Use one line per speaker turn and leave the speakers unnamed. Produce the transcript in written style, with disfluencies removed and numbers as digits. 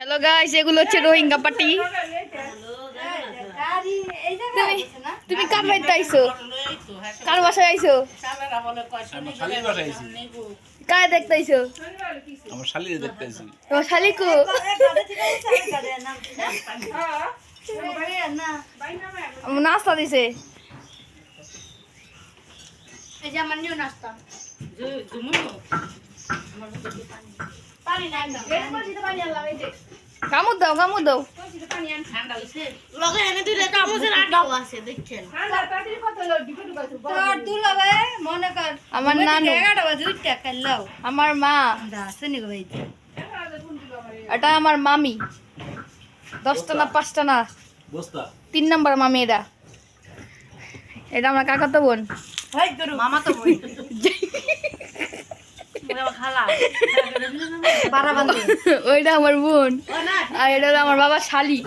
Hello guys, এগুলো হচ্ছে Rohingya party. তুমি কার বাড়িতে আইছো? কার বাসায় আইছো? কার দেখতে আইছো?
আমার শালিরে দেখতেছি।
তোমার শালিকু নাস্তা দিছে।
এই যে আমার নিউ নাস্তা
কামড় দাও, কামড় দাও।
লগে এনে দুইটা চামচের আটাও আছে দেখছেন তোর দুলাবে মনে কর
আমার নানু,
11টা বাজে উঠতে কাল্লাও
আমার মা,
দাসনি গো ভাই
এটা আমার মামি। 10টা না 5টা না,
বস্তা
3 নাম্বার মামি। এটা আমার কাকাতো বোন।
ভাই গরু মামা তো বই খালা বারাবান্দি
ওইটা আমার বোন, আর এটা হলো আমার বাবা শালি।